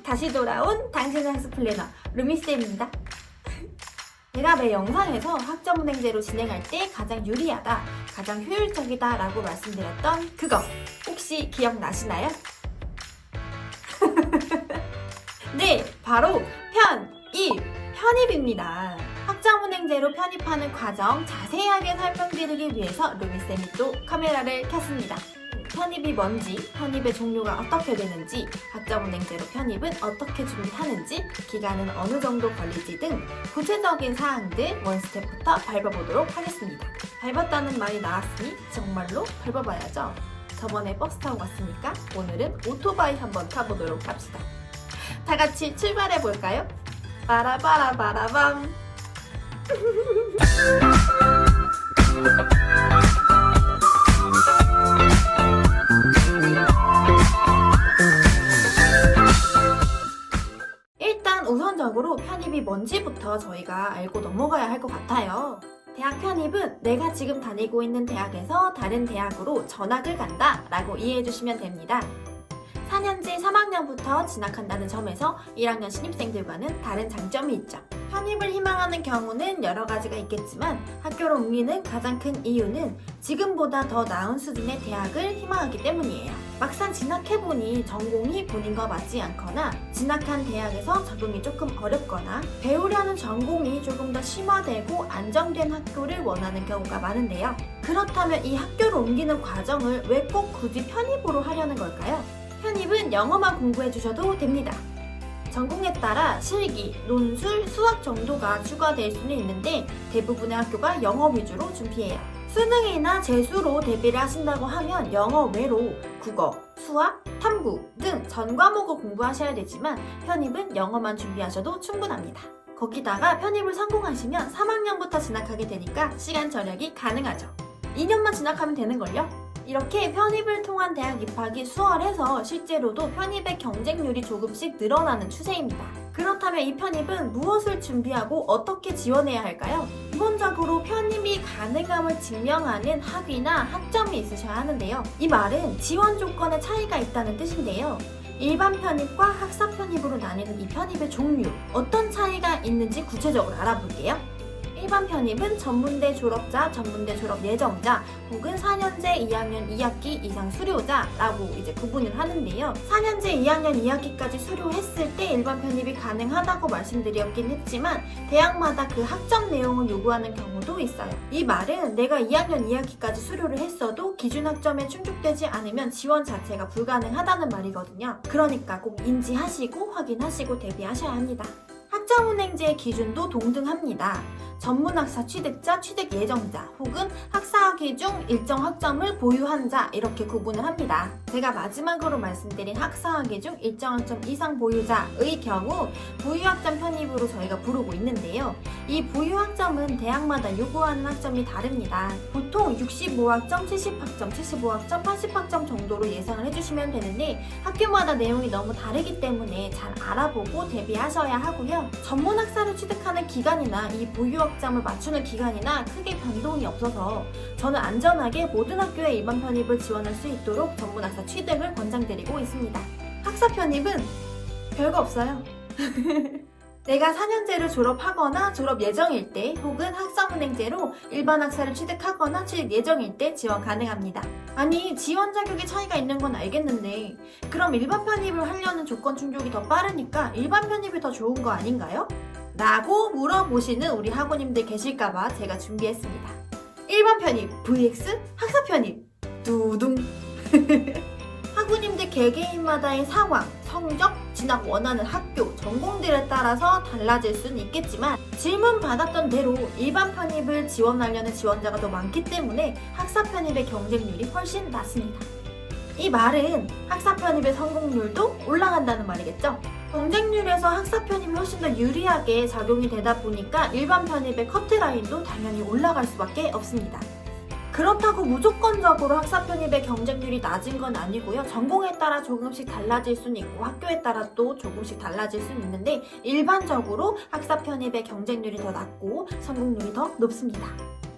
다시 돌아온 당신의 학습 플래너 루미쌤입니다. 제가 매 영상에서 학점은행제로 진행할 때 가장 유리하다, 가장 효율적이다 라고 말씀드렸던 그거 혹시 기억나시나요? 네, 바로 편입입니다. 학점은행제로 편입하는 과정 자세하게 설명드리기 위해서 루미쌤이 또 카메라를 켰습니다. 편입이 뭔지, 편입의 종류가 어떻게 되는지, 학점은행제로 편입은 어떻게 준비하는지, 기간은 어느 정도 걸릴지 등 구체적인 사항들 원스텝부터 밟아보도록 하겠습니다. 밟았다는 말이 나왔으니 정말로 밟아봐야죠. 저번에 버스 타고 갔으니까 오늘은 오토바이 한번 타보도록 합시다. 다 같이 출발해볼까요? 빠라바라바라밤. 일단 우선적으로 편입이 뭔지부터 저희가 알고 넘어가야 할 것 같아요. 대학 편입은 내가 지금 다니고 있는 대학에서 다른 대학으로 전학을 간다 라고 이해해 주시면 됩니다. 4년제 3학년부터 진학한다는 점에서 1학년 신입생들과는 다른 장점이 있죠. 편입을 희망하는 경우는 여러 가지가 있겠지만 학교로 옮기는 가장 큰 이유는 지금보다 더 나은 수준의 대학을 희망하기 때문이에요. 막상 진학해보니 전공이 본인과 맞지 않거나 진학한 대학에서 적응이 조금 어렵거나 배우려는 전공이 조금 더 심화되고 안정된 학교를 원하는 경우가 많은데요. 그렇다면 이 학교로 옮기는 과정을 왜 꼭 굳이 편입으로 하려는 걸까요? 편입은 영어만 공부해 주셔도 됩니다. 전공에 따라 실기, 논술, 수학 정도가 추가될 수는 있는데 대부분의 학교가 영어 위주로 준비해요. 수능이나 재수로 대비를 하신다고 하면 영어 외로 국어, 수학, 탐구 등 전 과목을 공부하셔야 되지만 편입은 영어만 준비하셔도 충분합니다. 거기다가 편입을 성공하시면 3학년부터 진학하게 되니까 시간 절약이 가능하죠. 2년만 진학하면 되는걸요? 이렇게 편입을 통한 대학 입학이 수월해서 실제로도 편입의 경쟁률이 조금씩 늘어나는 추세입니다. 그렇다면 이 편입은 무엇을 준비하고 어떻게 지원해야 할까요? 기본적으로 편입이 가능함을 증명하는 학위나 학점이 있으셔야 하는데요. 이 말은 지원 조건에 차이가 있다는 뜻인데요. 일반 편입과 학사 편입으로 나뉘는 이 편입의 종류, 어떤 차이가 있는지 구체적으로 알아볼게요. 일반 편입은 전문대 졸업자, 전문대 졸업 예정자 혹은 4년제 2학년 2학기 이상 수료자라고 이제 구분을 하는데요. 4년제 2학년 2학기까지 수료했을 때 일반 편입이 가능하다고 말씀드렸긴 했지만 대학마다 그 학점 내용을 요구하는 경우도 있어요. 이 말은 내가 2학년 2학기까지 수료를 했어도 기준 학점에 충족되지 않으면 지원 자체가 불가능하다는 말이거든요. 그러니까 꼭 인지하시고 확인하시고 대비하셔야 합니다. 학점은행제의 기준도 동등합니다. 전문학사 취득자, 취득 예정자 혹은 학사학위 중 일정 학점을 보유한 자 이렇게 구분을 합니다. 제가 마지막으로 말씀드린 학사학위 중 일정 학점 이상 보유자의 경우 부유학점 편입으로 저희가 부르고 있는데요. 이 부유학점은 대학마다 요구하는 학점이 다릅니다. 보통 65학점, 70학점, 75학점, 80학점 정도로 예상을 해주시면 되는데 학교마다 내용이 너무 다르기 때문에 잘 알아보고 대비하셔야 하고요. 전문학사를 취득하는 기간이나 이 부유학점을 맞추는 기간이나 크게 변동이 없어서 저는 안전하게 모든 학교에 일반 편입을 지원할 수 있도록 전문학사 취득을 권장드리고 있습니다. 학사 편입은 별거 없어요. 내가 4년제를 졸업하거나 졸업 예정일 때 혹은 학점은행제로 일반 학사를 취득하거나 취득 예정일 때 지원 가능합니다. 아니 지원 자격의 차이가 있는 건 알겠는데 그럼 일반 편입을 하려는 조건 충족이 더 빠르니까 일반 편입이 더 좋은 거 아닌가요? 라고 물어보시는 우리 학우님들 계실까봐 제가 준비했습니다. 일반 편입 vs 학사 편입 두둥. 학우님들 개개인마다의 상황, 성적, 진학 원하는 학교, 전공들에 따라서 달라질 수는 있겠지만 질문 받았던 대로 일반 편입을 지원하려는 지원자가 더 많기 때문에 학사 편입의 경쟁률이 훨씬 낮습니다. 이 말은 학사 편입의 성공률도 올라간다는 말이겠죠? 경쟁률에서 학사 편입이 훨씬 더 유리하게 작용이 되다 보니까 일반 편입의 커트라인도 당연히 올라갈 수밖에 없습니다. 그렇다고 무조건적으로 학사 편입의 경쟁률이 낮은 건 아니고요. 전공에 따라 조금씩 달라질 수는 있고 학교에 따라 또 조금씩 달라질 수는 있는데 일반적으로 학사 편입의 경쟁률이 더 낮고 성공률이 더 높습니다.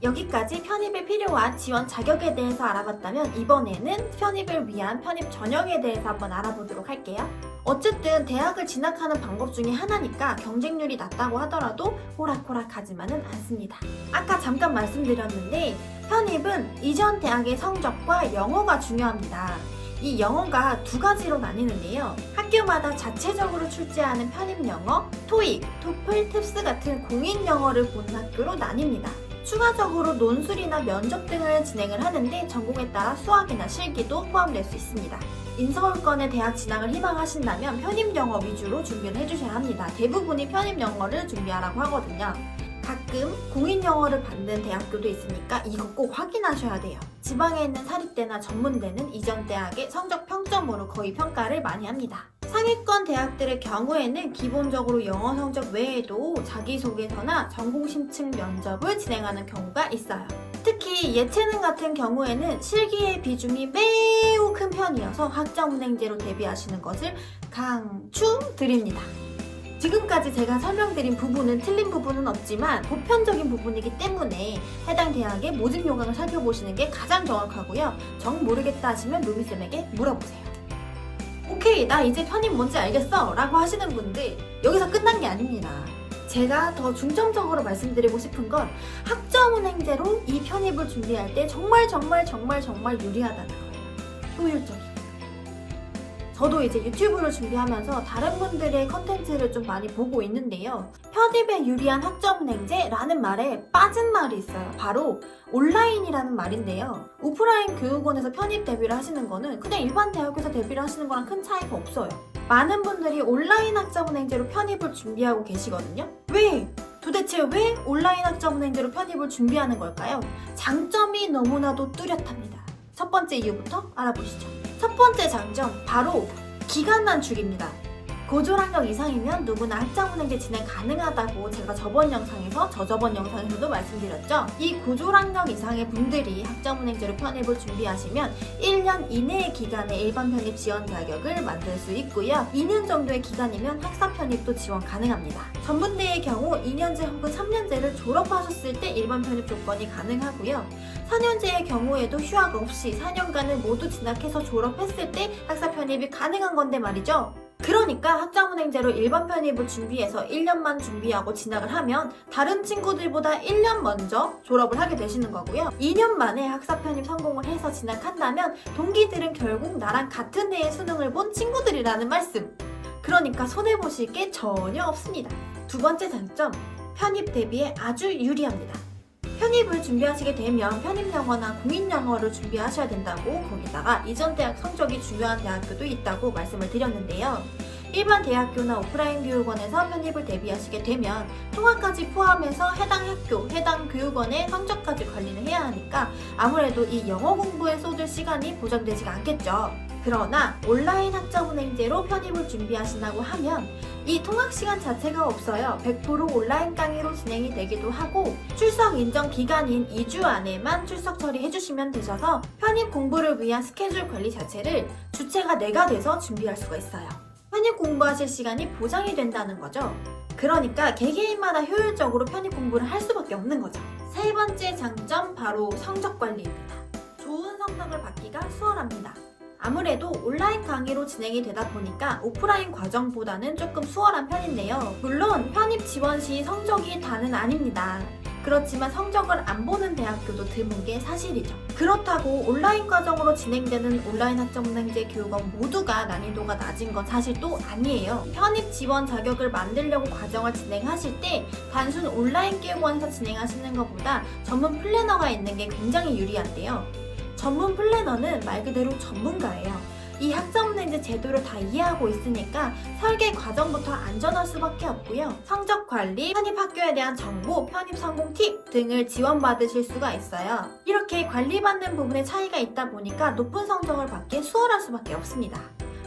여기까지 편입에 필요한 지원 자격에 대해서 알아봤다면 이번에는 편입을 위한 편입 전형에 대해서 한번 알아보도록 할게요. 어쨌든 대학을 진학하는 방법 중에 하나니까 경쟁률이 낮다고 하더라도 호락호락하지만은 않습니다. 아까 잠깐 말씀드렸는데 편입은 이전 대학의 성적과 영어가 중요합니다. 이 영어가 두 가지로 나뉘는데요. 학교마다 자체적으로 출제하는 편입 영어, 토익, 토플, 팁스 같은 공인 영어를 보는 학교로 나뉩니다. 추가적으로 논술이나 면접 등을 진행을 하는데 전공에 따라 수학이나 실기도 포함될 수 있습니다. 인서울권의 대학 진학을 희망하신다면 편입 영어 위주로 준비를 해주셔야 합니다. 대부분이 편입 영어를 준비하라고 하거든요. 가끔 공인 영어를 받는 대학교도 있으니까 이거 꼭 확인하셔야 돼요. 지방에 있는 사립대나 전문대는 이전 대학의 성적 평점으로 거의 평가를 많이 합니다. 상위권 대학들의 경우에는 기본적으로 영어 성적 외에도 자기소개서나 전공 심층 면접을 진행하는 경우가 있어요. 특히 예체능 같은 경우에는 실기의 비중이 매우 큰 편이어서 학점은행제로 대비하시는 것을 강추드립니다. 지금까지 제가 설명드린 부분은 틀린 부분은 없지만 보편적인 부분이기 때문에 해당 대학의 모집 요강을 살펴보시는 게 가장 정확하고요. 정 모르겠다 하시면 루미쌤에게 물어보세요. 오케이, 나 이제 편입 뭔지 알겠어 라고 하시는 분들 여기서 끝난 게 아닙니다. 제가 더 중점적으로 말씀드리고 싶은 건 학점은행제로 이 편입을 준비할 때 정말 유리하다는 거예요. 효율적이고. 저도 이제 유튜브를 준비하면서 다른 분들의 컨텐츠를 좀 많이 보고 있는데요. 편입에 유리한 학점은행제라는 말에 빠진 말이 있어요. 바로 온라인이라는 말인데요. 오프라인 교육원에서 편입 대비를 하시는 거는 그냥 일반 대학에서 대비를 하시는 거랑 큰 차이가 없어요. 많은 분들이 온라인 학점은행제로 편입을 준비하고 계시거든요. 도대체 왜 온라인 학점은행제로 편입을 준비하는 걸까요? 장점이 너무나도 뚜렷합니다. 첫 번째 이유부터 알아보시죠. 첫 번째 장점, 바로 기간 단축입니다. 고졸학력 이상이면 누구나 학점은행제 진행 가능하다고 제가 저번 영상에서도 말씀드렸죠. 이 고졸학력 이상의 분들이 학점은행제로 편입을 준비하시면 1년 이내의 기간에 일반 편입 지원 자격을 만들 수 있고요. 2년 정도의 기간이면 학사 편입도 지원 가능합니다. 전문대의 경우 2년제 혹은 3년제를 졸업하셨을 때 일반 편입 조건이 가능하고요. 4년제의 경우에도 휴학 없이 4년간을 모두 진학해서 졸업했을 때 학사 편입이 가능한 건데 말이죠. 그러니까 학점은행제로 일반 편입을 준비해서 1년만 준비하고 진학을 하면 다른 친구들보다 1년 먼저 졸업을 하게 되시는 거고요. 2년 만에 학사 편입 성공을 해서 진학한다면 동기들은 결국 나랑 같은 해에 수능을 본 친구들이라는 말씀. 그러니까 손해보실 게 전혀 없습니다. 두 번째 장점, 편입 대비에 아주 유리합니다. 편입을 준비하시게 되면 편입 영어나 공인 영어를 준비하셔야 된다고, 거기다가 이전 대학 성적이 중요한 대학교도 있다고 말씀을 드렸는데요. 일반 대학교나 오프라인 교육원에서 편입을 대비하시게 되면 통학까지 포함해서 해당 학교, 해당 교육원의 성적까지 관리를 해야 하니까 아무래도 이 영어 공부에 쏟을 시간이 보장되지가 않겠죠. 그러나 온라인 학점은행제로 편입을 준비하신다고 하면 이 통학 시간 자체가 없어요. 100% 온라인 강의로 진행이 되기도 하고 출석 인정 기간인 2주 안에만 출석 처리해주시면 되셔서 편입 공부를 위한 스케줄 관리 자체를 주체가 내가 돼서 준비할 수가 있어요. 편입 공부하실 시간이 보장이 된다는 거죠. 그러니까 개개인마다 효율적으로 편입 공부를 할 수밖에 없는 거죠. 세 번째 장점, 바로 성적 관리입니다. 좋은 성적을 받기가 수월합니다. 아무래도 온라인 강의로 진행이 되다 보니까 오프라인 과정보다는 조금 수월한 편인데요. 물론 편입 지원 시 성적이 다는 아닙니다. 그렇지만 성적을 안 보는 대학교도 드문 게 사실이죠. 그렇다고 온라인 과정으로 진행되는 온라인 학점은행제 교육원 모두가 난이도가 낮은 건 사실 또 아니에요. 편입 지원 자격을 만들려고 과정을 진행하실 때 단순 온라인 교육원에서 진행하시는 것보다 전문 플래너가 있는 게 굉장히 유리한데요. 전문 플래너는 말 그대로 전문가예요. 이 학점은행제 제도를 다 이해하고 있으니까 설계 과정부터 안전할 수밖에 없고요. 성적 관리, 편입 학교에 대한 정보, 편입 성공 팁 등을 지원받으실 수가 있어요. 이렇게 관리받는 부분에 차이가 있다 보니까 높은 성적을 받기에 수월할 수밖에 없습니다.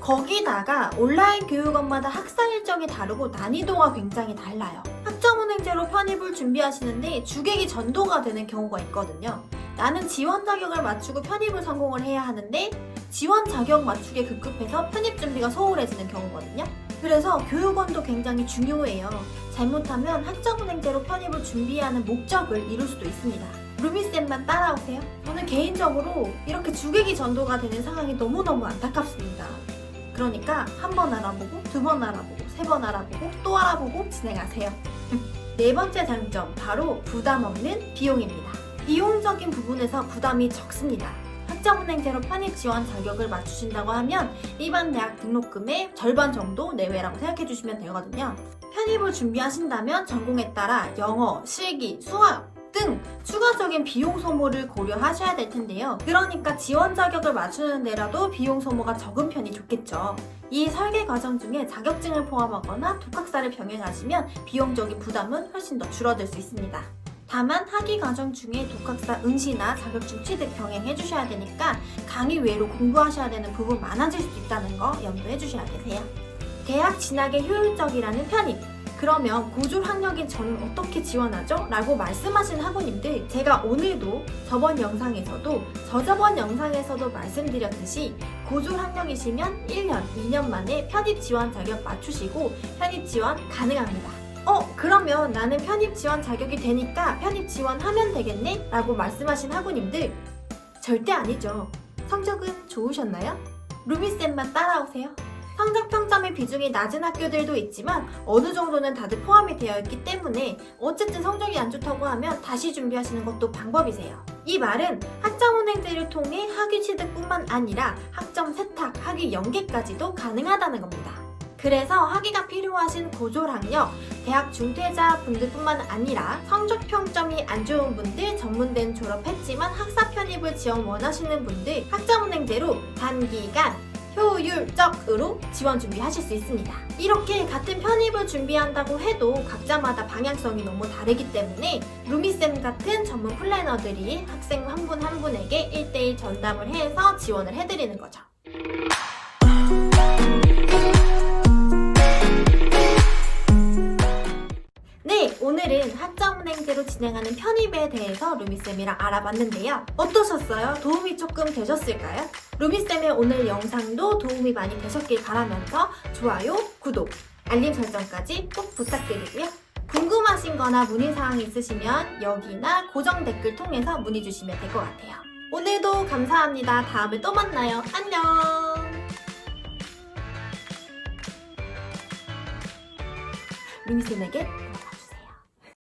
거기다가 온라인 교육원마다 학사 일정이 다르고 난이도가 굉장히 달라요. 학점은행제로 편입을 준비하시는데 주객이 전도가 되는 경우가 있거든요. 나는 지원 자격을 맞추고 편입을 성공을 해야 하는데 지원 자격 맞추기에 급급해서 편입 준비가 소홀해지는 경우거든요. 그래서 교육원도 굉장히 중요해요. 잘못하면 학점은행제로 편입을 준비하는 목적을 이룰 수도 있습니다. 루미쌤만 따라오세요. 저는 개인적으로 이렇게 주객이 전도가 되는 상황이 너무너무 안타깝습니다. 그러니까 한 번 알아보고, 두 번 알아보고, 세 번 알아보고, 또 알아보고 진행하세요. 네 번째 장점, 바로 부담 없는 비용입니다. 비용적인 부분에서 부담이 적습니다. 학점은행제로 편입 지원 자격을 맞추신다고 하면 일반 대학 등록금의 절반 정도 내외라고 생각해 주시면 되거든요. 편입을 준비하신다면 전공에 따라 영어, 실기, 수학 등 추가적인 비용 소모를 고려하셔야 될 텐데요. 그러니까 지원 자격을 맞추는 데라도 비용 소모가 적은 편이 좋겠죠. 이 설계 과정 중에 자격증을 포함하거나 독학사를 병행하시면 비용적인 부담은 훨씬 더 줄어들 수 있습니다. 다만 학위 과정 중에 독학사 응시나 자격증 취득 병행해 주셔야 되니까 강의 외로 공부하셔야 되는 부분 많아질 수도 있다는 거 염두해 주셔야 되세요. 대학 진학에 효율적이라는 편입. 그러면 고졸 학력인 저는 어떻게 지원하죠? 라고 말씀하신 학우님들, 제가 오늘도 저번 영상에서도 저저번 영상에서도 말씀드렸듯이 고졸 학력이시면 1년, 2년 만에 편입 지원 자격 맞추시고 편입 지원 가능합니다. 그러면 나는 편입 지원 자격이 되니까 편입 지원하면 되겠네? 라고 말씀하신 학우님들, 절대 아니죠. 성적은 좋으셨나요? 루미쌤만 따라오세요. 성적 평점의 비중이 낮은 학교들도 있지만 어느 정도는 다들 포함이 되어 있기 때문에 어쨌든 성적이 안 좋다고 하면 다시 준비하시는 것도 방법이세요. 이 말은 학점은행제를 통해 학위 취득뿐만 아니라 학점 세탁, 학위 연계까지도 가능하다는 겁니다. 그래서 학위가 필요하신 고졸 학력, 대학 중퇴자 분들뿐만 아니라 성적 평점이 안 좋은 분들, 전문대는 졸업했지만 학사 편입을 지원 원하시는 분들 학점은행제로 단기간 효율적으로 지원 준비하실 수 있습니다. 이렇게 같은 편입을 준비한다고 해도 각자마다 방향성이 너무 다르기 때문에 루미쌤 같은 전문 플래너들이 학생 한 분 한 분에게 1대1 전담을 해서 지원을 해드리는 거죠. 네, 오늘은 학점은행제로 진행하는 편입에 대해서 루미쌤이랑 알아봤는데요. 어떠셨어요? 도움이 조금 되셨을까요? 루미쌤의 오늘 영상도 도움이 많이 되셨길 바라면서 좋아요, 구독, 알림 설정까지 꼭 부탁드리고요. 궁금하신 거나 문의사항 있으시면 여기나 고정 댓글 통해서 문의 주시면 될 것 같아요. 오늘도 감사합니다. 다음에 또 만나요. 안녕! 루미쌤에게